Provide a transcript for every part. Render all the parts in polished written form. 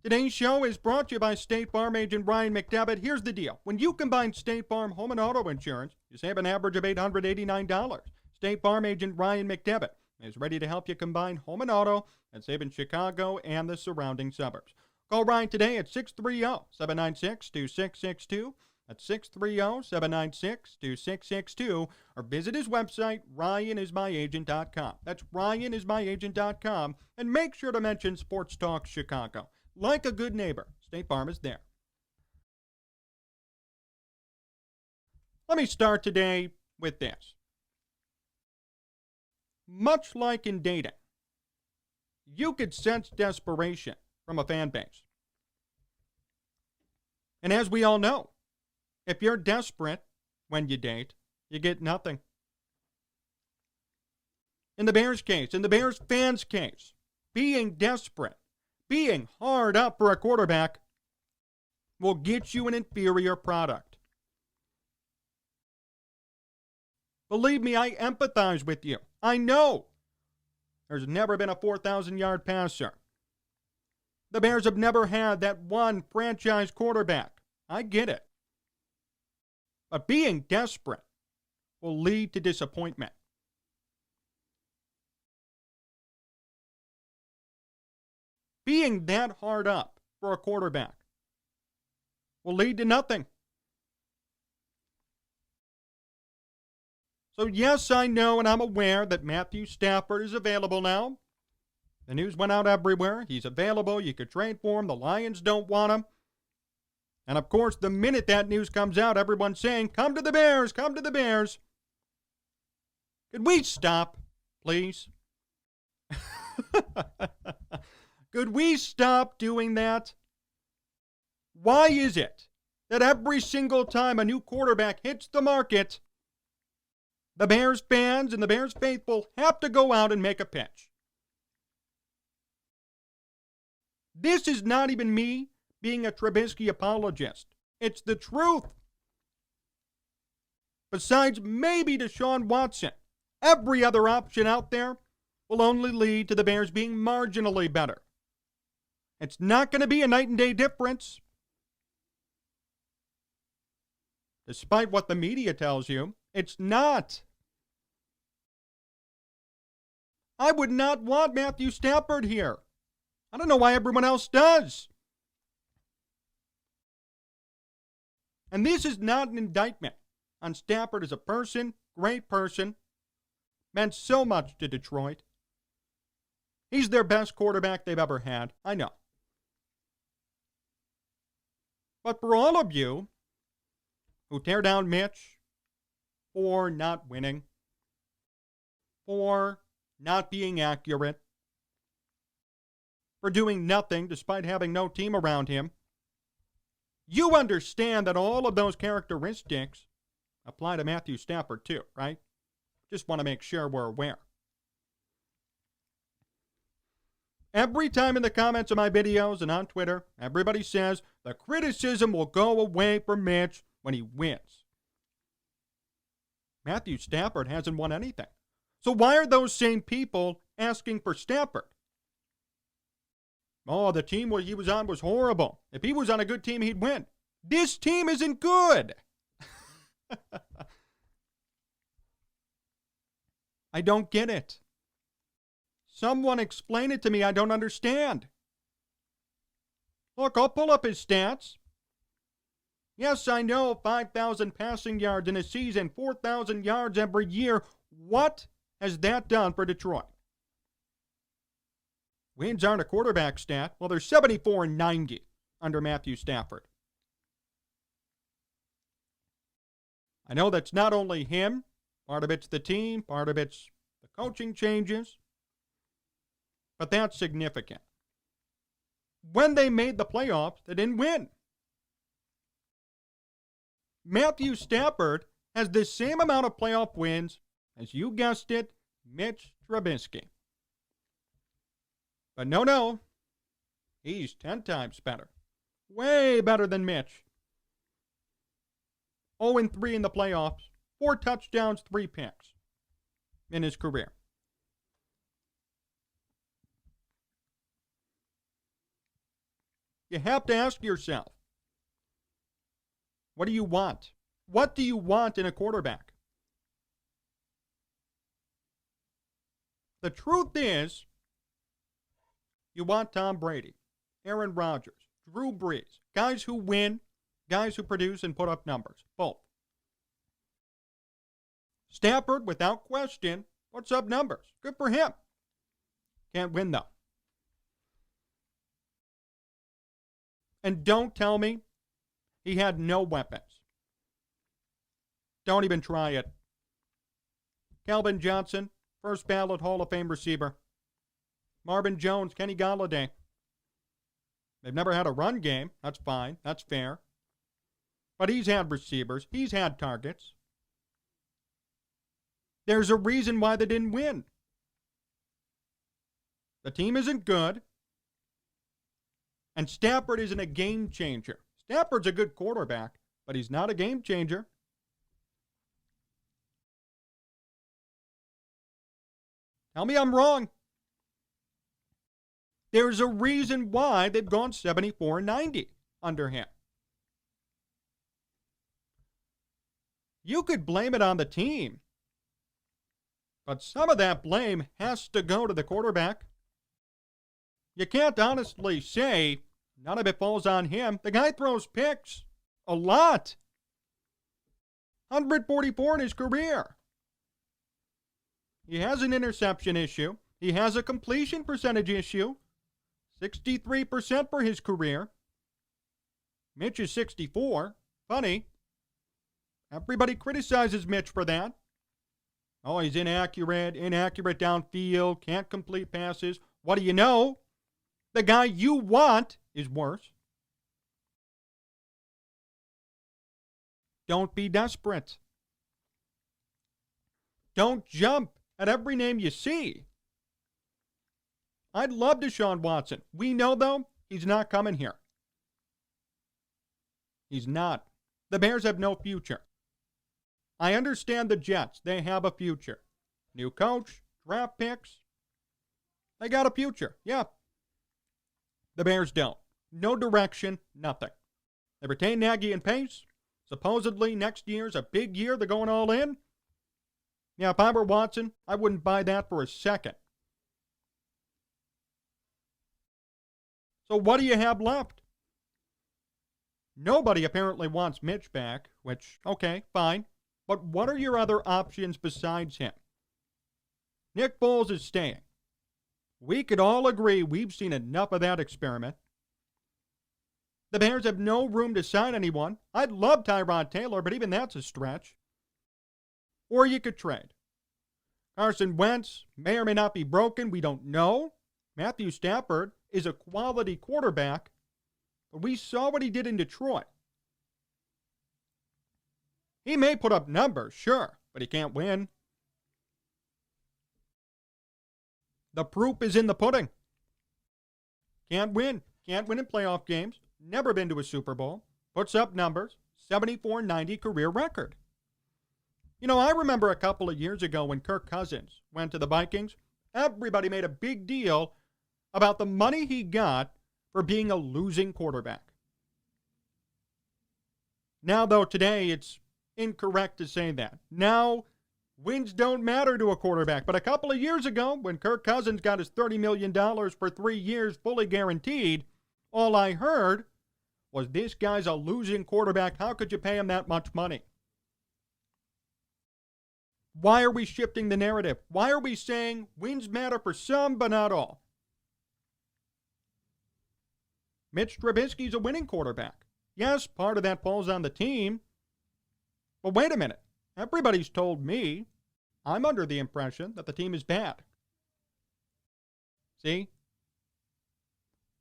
Today's show is brought to you by State Farm agent Ryan McDevitt. Here's the deal. When you combine State Farm home and auto insurance, you save an average of $889. State Farm agent Ryan McDevitt is ready to help you combine home and auto and save in Chicago and the surrounding suburbs. Call Ryan today at 630-796-2662. That's 630-796-2662. Or visit his website, ryanismyagent.com. That's ryanismyagent.com. And make sure to mention Sports Talk Chicago. Like a good neighbor, State Farm is there. Let me start today with this. Much like in dating, you could sense desperation from a fan base. And as we all know, if you're desperate when you date, you get nothing. In the Bears case, in the Bears fans' case, being desperate, being hard up for a quarterback will get you an inferior product. Believe me, I empathize with you. I know there's never been a 4,000-yard passer. The Bears have never had that one franchise quarterback. I get it. But being desperate will lead to disappointment. Being that hard up for a quarterback will lead to nothing. So yes, I know and I'm aware that Matthew Stafford is available now. The news went out everywhere. He's available. You could trade for him. The Lions don't want him. And of course, the minute that news comes out, everyone's saying, come to the Bears, come to the Bears. Could we stop, please? Could we stop doing that? Why is it that every single time a new quarterback hits the market, the Bears fans and the Bears faithful have to go out and make a pitch? This is not even me being a Trubisky apologist. It's the truth. Besides maybe Deshaun Watson, every other option out there will only lead to the Bears being marginally better. It's not going to be a night and day difference. Despite what the media tells you, it's not. I would not want Matthew Stafford here. I don't know why everyone else does. And this is not an indictment on Stafford as a person, great person, meant so much to Detroit. He's their best quarterback they've ever had, I know. But for all of you who tear down Mitch for not winning, for not being accurate, for doing nothing despite having no team around him, you understand that all of those characteristics apply to Matthew Stafford too, right? Just want to make sure we're aware. Every time in the comments of my videos and on Twitter, everybody says the criticism will go away for Mitch when he wins. Matthew Stafford hasn't won anything. So why are those same people asking for Stafford? Oh, the team he was on was horrible. If he was on a good team, he'd win. This team isn't good. I don't get it. Someone explain it to me. I don't understand. Look, I'll pull up his stats. Yes, I know 5,000 passing yards in a season, 4,000 yards every year. What has that done for Detroit? Wins aren't a quarterback stat. Well, they're 74-90 under Matthew Stafford. I know that's not only him. Part of it's the team. Part of it's the coaching changes. But that's significant. When they made the playoffs, they didn't win. Matthew Stafford has the same amount of playoff wins as, you guessed it, Mitch Trubisky. But no, he's 10 times better. Way better than Mitch. 0-3 in the playoffs, 4 touchdowns, 3 picks in his career. You have to ask yourself, what do you want? What do you want in a quarterback? The truth is, you want Tom Brady, Aaron Rodgers, Drew Brees, guys who win, guys who produce and put up numbers, both. Stafford, without question, puts up numbers. Good for him. Can't win, though. And don't tell me he had no weapons. Don't even try it. Calvin Johnson, first ballot Hall of Fame receiver. Marvin Jones, Kenny Golladay. They've never had a run game. That's fine. That's fair. But he's had receivers. He's had targets. There's a reason why they didn't win. The team isn't good. And Stafford isn't a game changer. Stafford's a good quarterback, but he's not a game changer. Tell me I'm wrong. There's a reason why they've gone 74-90 under him. You could blame it on the team, but some of that blame has to go to the quarterback. You can't honestly say none of it falls on him. The guy throws picks a lot. 144 in his career. He has an interception issue. He has a completion percentage issue. 63% for his career. Mitch is 64. Funny. Everybody criticizes Mitch for that. Oh, he's inaccurate downfield, can't complete passes. What do you know? The guy you want is worse. Don't be desperate. Don't jump at every name you see. I'd love Deshaun Watson. We know, though, he's not coming here. He's not. The Bears have no future. I understand the Jets. They have a future. New coach, draft picks. They got a future. Yeah. The Bears don't. No direction, nothing. They retain Nagy and Pace. Supposedly next year's a big year. They're going all in. Yeah, if I were Watson, I wouldn't buy that for a second. So what do you have left? Nobody apparently wants Mitch back, which, okay, fine. But what are your other options besides him? Nick Foles is staying. We could all agree we've seen enough of that experiment. The Bears have no room to sign anyone. I'd love Tyrod Taylor, but even that's a stretch. Or you could trade. Carson Wentz may or may not be broken. We don't know. Matthew Stafford is a quality quarterback, but we saw what he did in Detroit. He may put up numbers, sure, but he can't win. The proof is in the pudding. Can't win. Can't win in playoff games. Never been to a Super Bowl. Puts up numbers. 74-90 career record. You know, I remember a couple of years ago when Kirk Cousins went to the Vikings, everybody made a big deal about the money he got for being a losing quarterback. Now, though, today it's incorrect to say that. Now, wins don't matter to a quarterback. But a couple of years ago, when Kirk Cousins got his $30 million for 3 years fully guaranteed, all I heard was this guy's a losing quarterback. How could you pay him that much money? Why are we shifting the narrative? Why are we saying wins matter for some but not all? Mitch Trubisky's a winning quarterback. Yes, part of that falls on the team. But wait a minute. Everybody's told me I'm under the impression that the team is bad. See?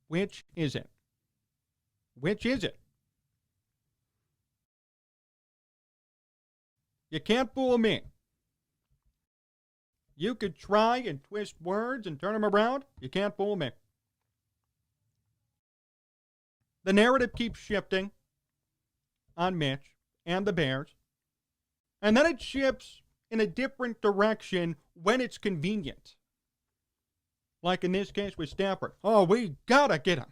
Which is it? Which is it? You can't fool me. You could try and twist words and turn them around. You can't fool me. The narrative keeps shifting on Mitch and the Bears. And then it shifts in a different direction when it's convenient. Like in this case with Stafford. Oh, we gotta get him.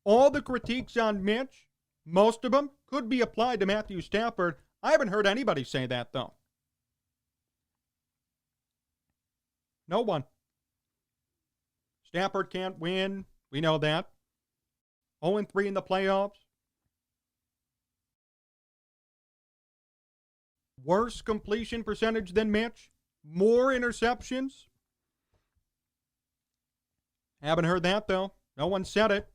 All the critiques on Mitch, most of them could be applied to Matthew Stafford. I haven't heard anybody say that, though. No one. Stafford can't win. We know that. 0-3 in the playoffs. Worse completion percentage than Mitch. More interceptions. Haven't heard that, though. No one said it.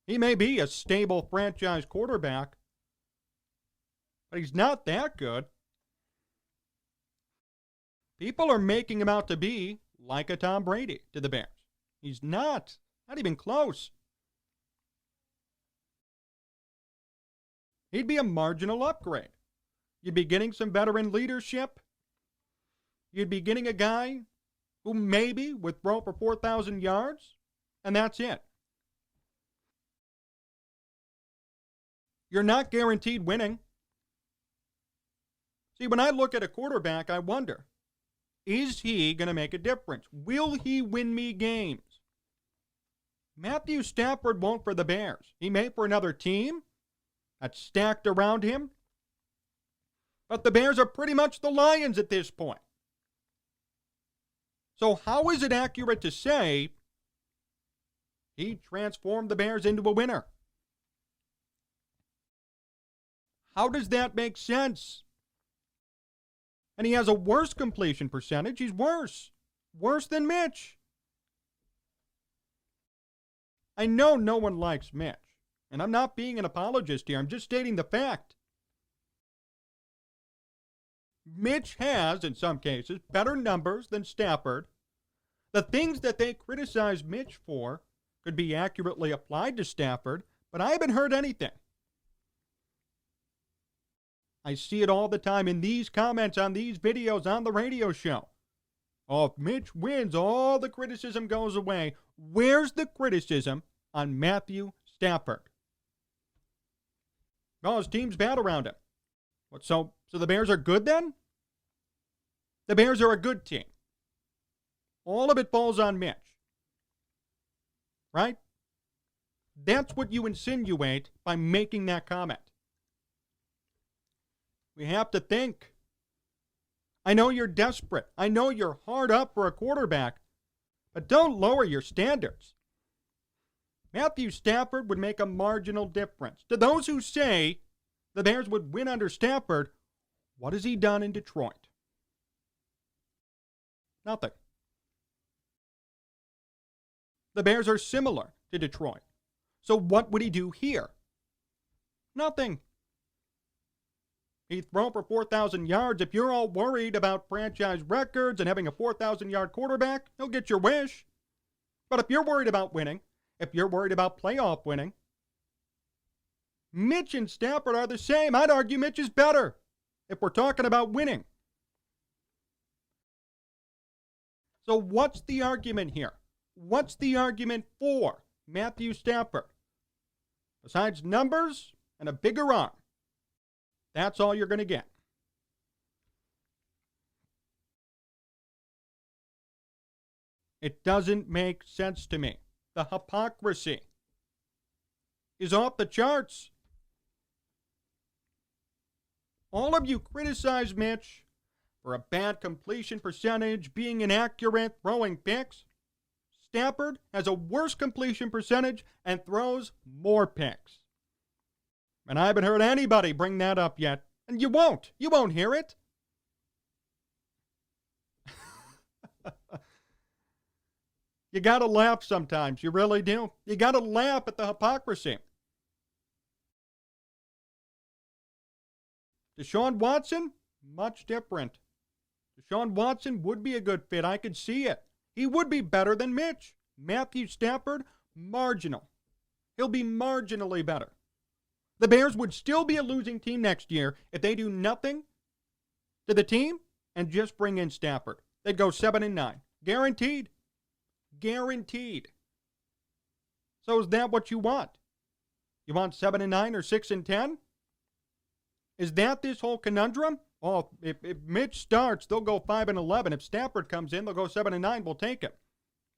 He may be a stable franchise quarterback, but he's not that good. People are making him out to be like a Tom Brady to the Bears. He's not. Not even close. He'd be a marginal upgrade. You'd be getting some veteran leadership. You'd be getting a guy who maybe would throw for 4,000 yards, and that's it. You're not guaranteed winning. See, when I look at a quarterback, I wonder, is he going to make a difference? Will he win me games? Matthew Stafford won't for the Bears. He may for another team that's stacked around him. But the Bears are pretty much the Lions at this point. So how is it accurate to say he transformed the Bears into a winner? How does that make sense? And he has a worse completion percentage. He's worse. Worse than Mitch. I know no one likes Mitch. And I'm not being an apologist here. I'm just stating the fact. Mitch has, in some cases, better numbers than Stafford. The things that they criticize Mitch for could be accurately applied to Stafford, but I haven't heard anything. I see it all the time in these comments on these videos on the radio show. Oh, if Mitch wins, all the criticism goes away. Where's the criticism on Matthew Stafford? Oh, his team's bad around him. What, so the Bears are good then? The Bears are a good team. All of it falls on Mitch. Right? That's what you insinuate by making that comment. We have to think. I know you're desperate. I know you're hard up for a quarterback, but don't lower your standards. Matthew Stafford would make a marginal difference. To those who say the Bears would win under Stafford, what has he done in Detroit? Nothing. The Bears are similar to Detroit. So what would he do here? Nothing. He'd throw for 4,000 yards. If you're all worried about franchise records and having a 4,000-yard quarterback, he'll get your wish. But if you're worried about winning, if you're worried about playoff winning, Mitch and Stafford are the same. I'd argue Mitch is better if we're talking about winning. So what's the argument here? What's the argument for Matthew Stafford? Besides numbers and a bigger arm. That's all you're going to get. It doesn't make sense to me. The hypocrisy is off the charts. All of you criticize Mitch for a bad completion percentage, being inaccurate, throwing picks. Stafford has a worse completion percentage and throws more picks. And I haven't heard anybody bring that up yet. And you won't. You won't hear it. You got to laugh sometimes. You really do. You got to laugh at the hypocrisy. Deshaun Watson, much different. Deshaun Watson would be a good fit. I could see it. He would be better than Mitch. Matthew Stafford, marginal. He'll be marginally better. The Bears would still be a losing team next year if they do nothing to the team and just bring in Stafford. They'd go 7-9. Guaranteed. Guaranteed. So is that what you want? You want 7-9 or 6-10? Is that this whole conundrum? Oh, if Mitch starts, they'll go 5-11. If Stafford comes in, they'll go 7-9. We'll take it.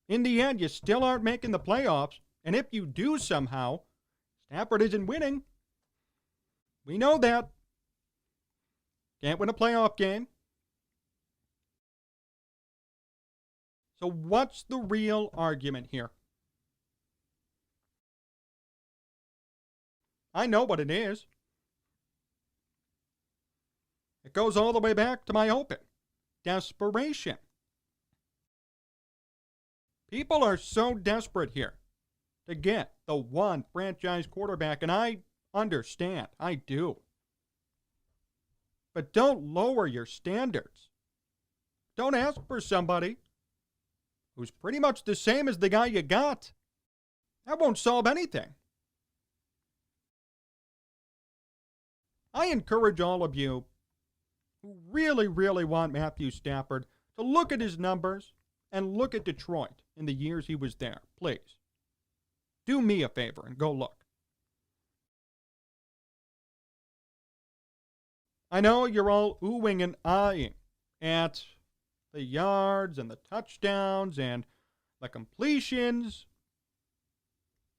In the end, you still aren't making the playoffs. And if you do somehow, Stafford isn't winning. We know that. Can't win a playoff game. So what's the real argument here? I know what it is. It goes all the way back to my open. Desperation. People are so desperate here to get the one franchise quarterback, and I understand. I do. But don't lower your standards. Don't ask for somebody who's pretty much the same as the guy you got. That won't solve anything. I encourage all of you who really, really want Matthew Stafford to look at his numbers and look at Detroit in the years he was there. Please. Do me a favor and go look. I know you're all oohing and eyeing at the yards and the touchdowns and the completions,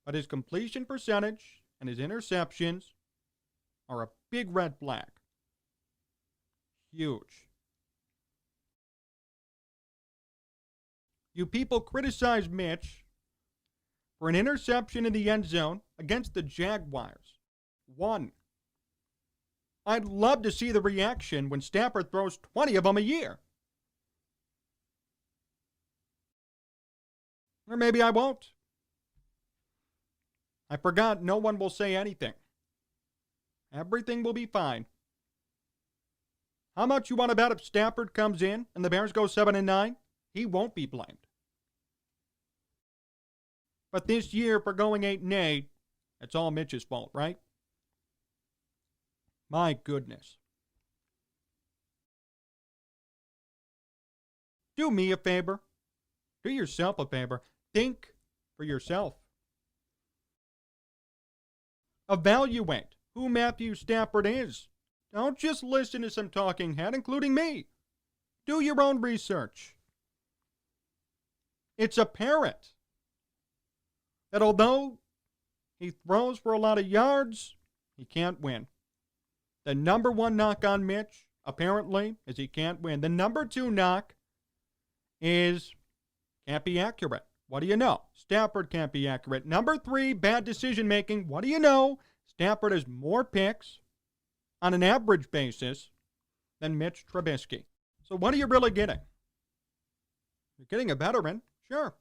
but his completion percentage and his interceptions are a big red flag. Huge. You people criticize Mitch for an interception in the end zone against the Jaguars. 1. I'd love to see the reaction when Stafford throws 20 of them a year. Or maybe I won't. I forgot no one will say anything. Everything will be fine. How much you want to bet if Stafford comes in and the Bears go 7-9? He won't be blamed. But this year, for going 8-8, it's all Mitch's fault, right? My goodness. Do me a favor. Do yourself a favor. Think for yourself. Evaluate who Matthew Stafford is. Don't just listen to some talking head, including me. Do your own research. It's apparent that although he throws for a lot of yards, he can't win. The number one knock on Mitch, apparently, is he can't win. The number two knock is can't be accurate. What do you know? Stafford can't be accurate. Number three, bad decision making. What do you know? Stafford has more picks on an average basis than Mitch Trubisky. So what are you really getting? You're getting a veteran, sure.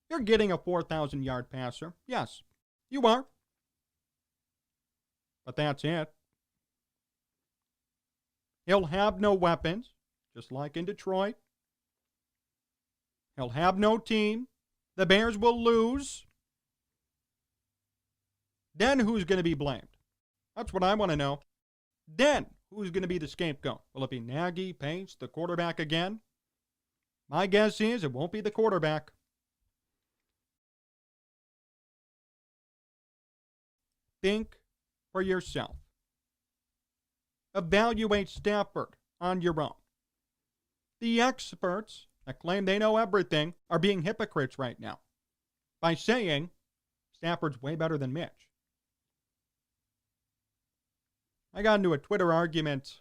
You're getting a 4,000-yard passer. Yes, you are. But that's it. He'll have no weapons, just like in Detroit. He'll have no team. The Bears will lose. Then who's going to be blamed? That's what I want to know. Then who's going to be the scapegoat? Will it be Nagy, Pace, the quarterback again? My guess is it won't be the quarterback. Think for yourself. Evaluate Stafford on your own. The experts that claim they know everything are being hypocrites right now by saying Stafford's way better than Mitch. I got into a Twitter argument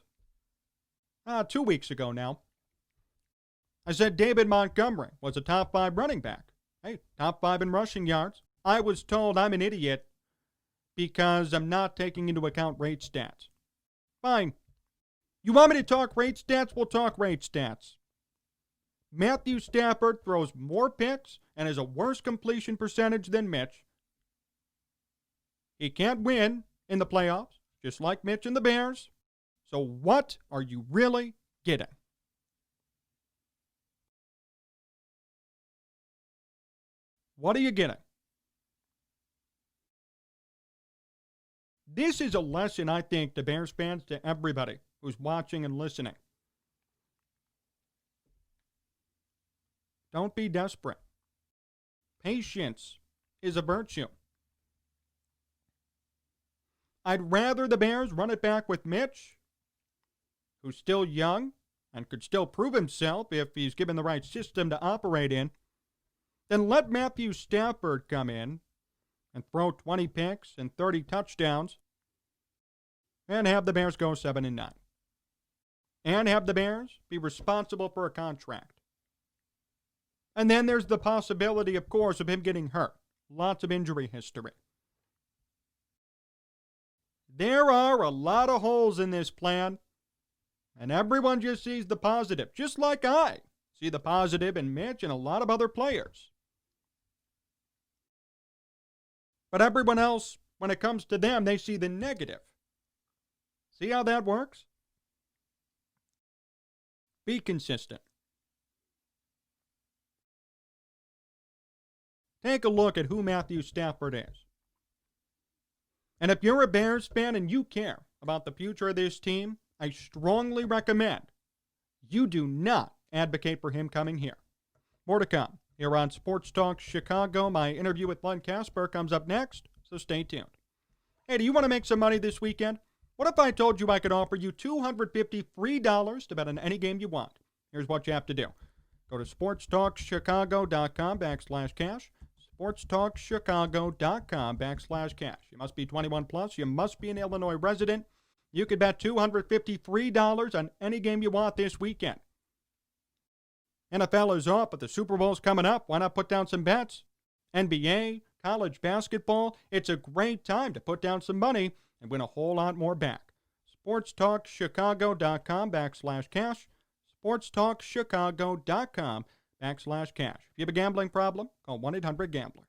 2 weeks ago now. I said David Montgomery was a top 5 running back. Hey, top 5 in rushing yards. I was told I'm an idiot because I'm not taking into account rate stats. Fine. You want me to talk rate stats? We'll talk rate stats. Matthew Stafford throws more picks and has a worse completion percentage than Mitch. He can't win in the playoffs, just like Mitch and the Bears. So what are you really getting? What are you getting? This is a lesson, I think, to Bears fans, to everybody who's watching and listening. Don't be desperate. Patience is a virtue. I'd rather the Bears run it back with Mitch, who's still young and could still prove himself if he's given the right system to operate in, then let Matthew Stafford come in and throw 20 picks and 30 touchdowns and have the Bears go 7-9. And have the Bears be responsible for a contract. And then there's the possibility, of course, of him getting hurt. Lots of injury history. There are a lot of holes in this plan, and everyone just sees the positive, just like I see the positive in Mitch and a lot of other players. But everyone else, when it comes to them, they see the negative. See how that works? Be consistent. Take a look at who Matthew Stafford is. And if you're a Bears fan and you care about the future of this team, I strongly recommend you do not advocate for him coming here. More to come here on Sports Talk Chicago. My interview with Len Casper comes up next, so stay tuned. Hey, do you want to make some money this weekend? What if I told you I could offer you $250 free to bet on any game you want? Here's what you have to do. Go to sportstalkchicago.com/cash. sportstalkchicago.com/cash. You must be 21 plus. You must be an Illinois resident. You could bet $250 free on any game you want this weekend. NFL is off, but the Super Bowl's coming up. Why not put down some bets? NBA, college basketball. It's a great time to put down some money and win a whole lot more back. sportstalkchicago.com/cash. sportstalkchicago.com/cash. If you have a gambling problem, call 1-800-GAMBLER.